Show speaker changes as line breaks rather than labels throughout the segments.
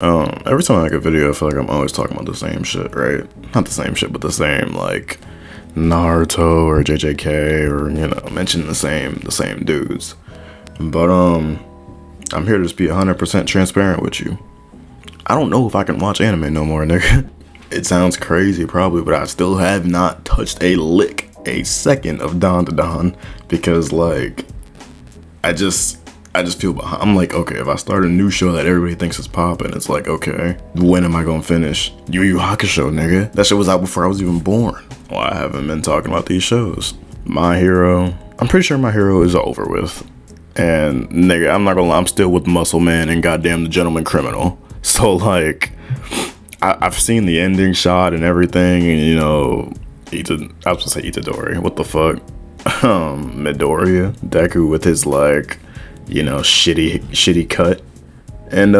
Every time I make a video, I feel like I'm always talking about the same shit, right? Not the same shit, but the same, like, Naruto or JJK or, mention the same dudes. But, I'm here to just be 100% transparent with you. I don't know if I can watch anime no more, nigga. It sounds crazy, probably, but I still have not touched a second of Don to Don because, like, I just feel behind. I'm like, okay, if I start a new show that everybody thinks is popping, it's like, okay, when am I gonna finish? Yu Yu Hakusho, nigga. That shit was out before I was even born. Well, I haven't been talking about these shows. My Hero, I'm pretty sure My Hero is over with. And nigga, I'm not gonna lie, I'm still with Muscle Man and goddamn The Gentleman Criminal. So like, I've seen the ending shot and everything, and I was gonna say Itadori. What the fuck? Midoriya, Deku with his like, shitty cut, and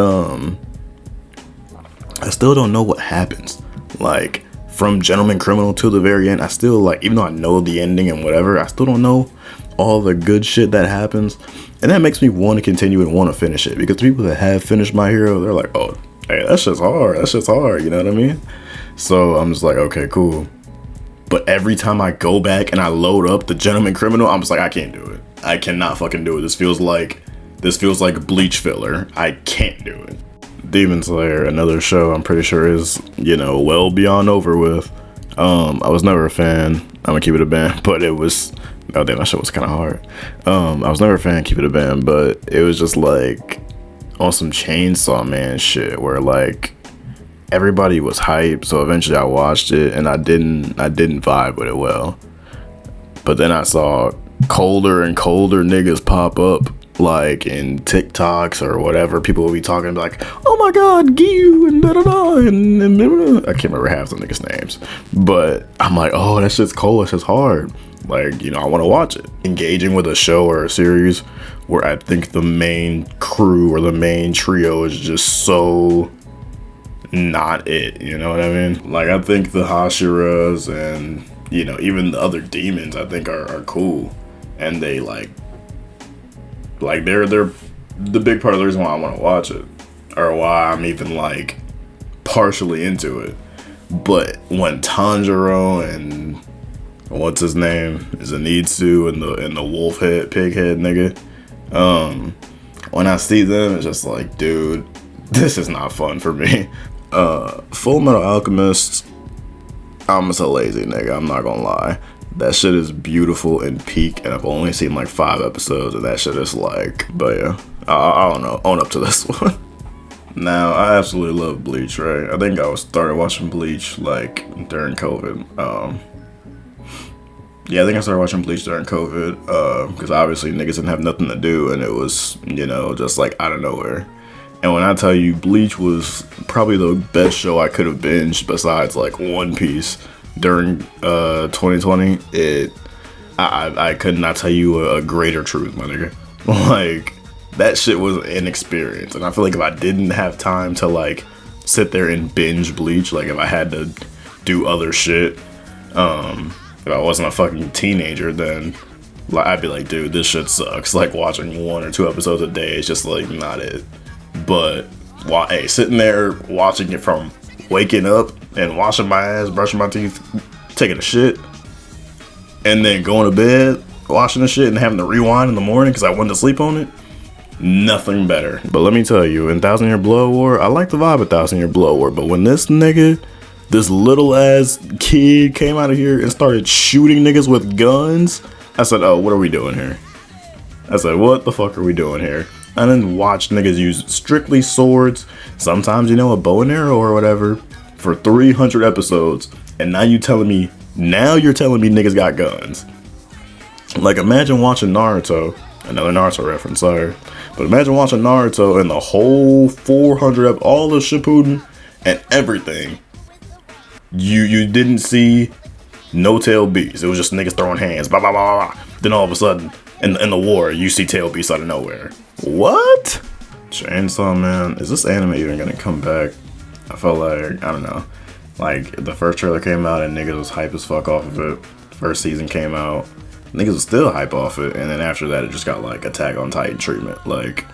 I still don't know what happens. Like from Gentleman Criminal to the very end, I still like, even though I know the ending and whatever, I still don't know all the good shit that happens, and that makes me want to continue and want to finish it because people that have finished My Hero, they're like, oh, hey, that shit's hard, you know what I mean? So I'm just like, okay, cool. But every time I go back and I load up The Gentleman Criminal, I'm just like, I can't do it. I cannot fucking do it. This feels like Bleach filler. I can't do it. Demon Slayer, another show I'm pretty sure is, well beyond over with. I was never a fan. I'm gonna keep it a band, but it was, oh damn, that show was kind of hard. I was never a fan, keep it a band, but it was just like on some Chainsaw Man shit where like everybody was hyped, so eventually I watched it and I didn't vibe with it well. But then I saw colder and colder niggas pop up like in TikToks or whatever. People will be talking like, oh my god, Giyu and da da da, and I can't remember half the niggas' names, but I'm like, oh, that shit's cold, that shit's hard. Like, I want to watch it. Engaging with a show or a series where I think the main crew or the main trio is just so not it, you know what I mean? Like, I think the Hashiras and, even the other demons I think are cool. And they like they're the big part of the reason why I want to watch it, or why I'm even like partially into it. But when Tanjiro and what's his name, Zenitsu and the wolf head, pig head nigga, when I see them, it's just like, dude, this is not fun for me. Full Metal Alchemist, I'm just a lazy nigga, I'm not gonna lie. That shit is beautiful and peak, and I've only seen like 5 episodes, and that shit is like, but yeah, I don't know, own up to this one. Now, I absolutely love Bleach, right? I think I started watching Bleach like during COVID. Yeah, I think I started watching Bleach during COVID, because obviously niggas didn't have nothing to do, and it was, just like out of nowhere. And when I tell you, Bleach was probably the best show I could have binged besides like One Piece during 2020. I could not tell you a greater truth, my nigga. Like, that shit was an experience, and I feel like if I didn't have time to like sit there and binge Bleach, like if I had to do other shit, if I wasn't a fucking teenager, then like I'd be like, dude, this shit sucks. Like watching 1 or 2 episodes a day is just like not it. But sitting there watching it from waking up and washing my ass, brushing my teeth, taking a shit, and then going to bed, washing the shit and having to rewind in the morning because I went to sleep on it, nothing better. But let me tell you, in Thousand Year Blood War, I like the vibe of Thousand Year Blood War, but when this little ass kid came out of here and started shooting niggas with guns, I said, oh, what are we doing here? I said, what the fuck are we doing here? I didn't watch niggas use strictly swords, sometimes, a bow and arrow or whatever, for 300 episodes, and now you're telling me niggas got guns. Like, imagine watching Naruto, another Naruto reference, sorry, but imagine watching Naruto and the whole 400, all the Shippuden and everything, you didn't see no tail beasts. It was just niggas throwing hands, blah, blah, blah, blah. Then all of a sudden, in the war, you see tail beasts out of nowhere. What? Chainsaw Man, is this anime even gonna come back? I felt like, I don't know, like the first trailer came out and niggas was hype as fuck off of it. First season came out, niggas was still hype off it, and then after that it just got like Attack on Titan treatment. Like,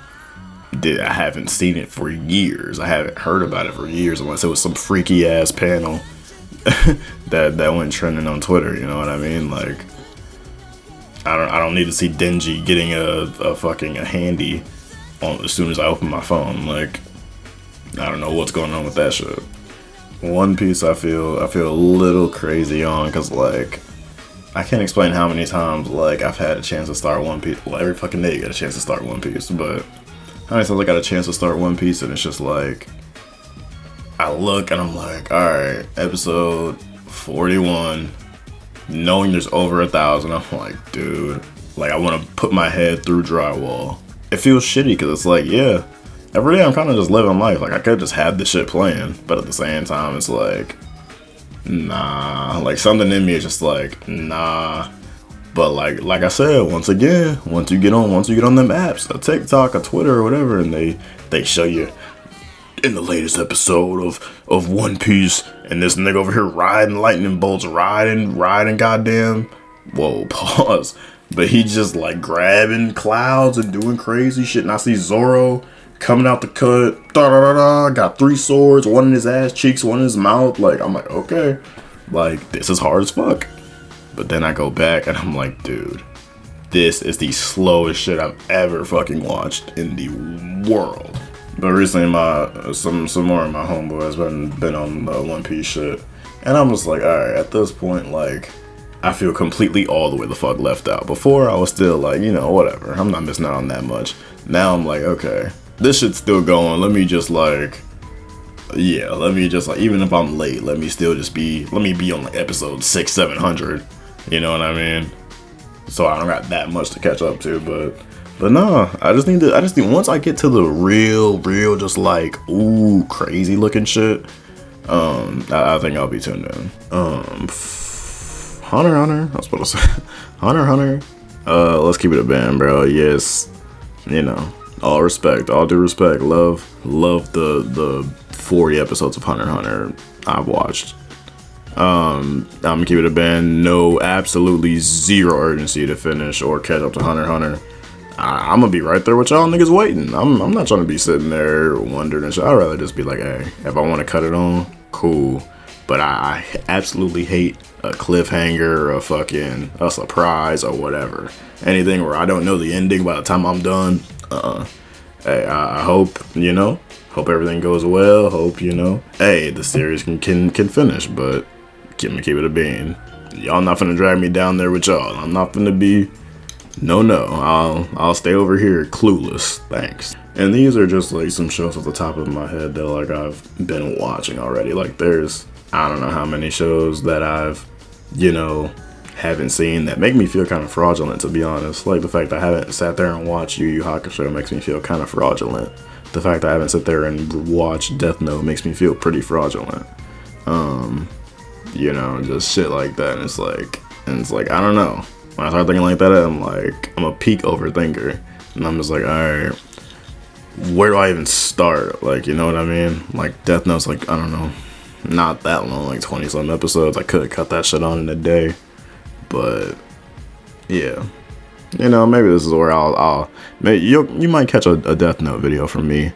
I haven't seen it for years. I haven't heard about it for years unless it was some freaky ass panel that went trending on Twitter. You know what I mean? Like, I don't need to see Denji getting a fucking handy on as soon as I open my phone. Like, I don't know what's going on with that shit. One Piece, I feel a little crazy on, because like, I can't explain how many times like I've had a chance to start One Piece. Well, every fucking day you get a chance to start One Piece, but how many times I got a chance to start One Piece and it's just like, I look and I'm like, alright, episode 41, knowing there's over 1,000, I'm like, dude, like I want to put my head through drywall. It feels shitty because it's like, yeah, every day I'm kind of just living life. Like I could just have this shit playing, but at the same time, it's like, nah, like something in me is just like, nah. But like I said, once again, once you get on them apps, a TikTok, a Twitter, or whatever, and they show you in the latest episode of One Piece, and this nigga over here riding lightning bolts, riding goddamn, whoa, pause. But he just like grabbing clouds and doing crazy shit, and I see Zoro coming out the cut, got 3 swords, one in his ass cheeks, one in his mouth. Like, I'm like, okay, like this is hard as fuck. But then I go back and I'm like, dude, this is the slowest shit I've ever fucking watched in the world. But recently, some more of my homeboys been on One Piece shit, and I'm just like, all right, at this point, like, I feel completely all the way the fuck left out. Before, I was still like, you know, whatever, I'm not missing out on that much. Now I'm like, okay, this shit's still going. Let me just like, yeah, let me just like, even if I'm late, let me be on like episode 600-700. You know what I mean? So I don't got that much to catch up to, but no, I just need once I get to the real, just like, ooh, crazy looking shit, I think I'll be tuned in. Hunter, I was supposed to say, Hunter, let's keep it a band, bro. Yes, you know, all due respect, love the 40 episodes of Hunter I've watched. I'm gonna keep it a band. No, absolutely zero urgency to finish or catch up to Hunter. I'm gonna be right there with y'all niggas waiting. I'm not trying to be sitting there wondering and shit. I'd rather just be like, hey, if I want to cut it on, cool. But I absolutely hate a cliffhanger, a surprise, or whatever. Anything where I don't know the ending by the time I'm done. Hey, I hope, you know, hope everything goes well. Hope, you know, hey, the series can finish, but keep it a bean. Y'all not finna drag me down there with y'all. I'm not finna be. No, I'll stay over here clueless, thanks. And these are just like some shows off the top of my head that like I've been watching already. Like there's, I don't know how many shows that I've, you know, haven't seen that make me feel kind of fraudulent, to be honest. Like the fact that I haven't sat there and watched Yu Yu Hakusho makes me feel kind of fraudulent. The fact that I haven't sat there and watched Death Note makes me feel pretty fraudulent. You know, just shit like that. And it's like, I don't know. When I start thinking like that, I'm a peak overthinker. And I'm just like, alright, where do I even start? Like, you know what I mean? Like, Death Note's like, I don't know, not that long, like 20-some episodes. I could have cut that shit on in a day. But, yeah. You know, maybe this is where maybe you might catch a Death Note video from me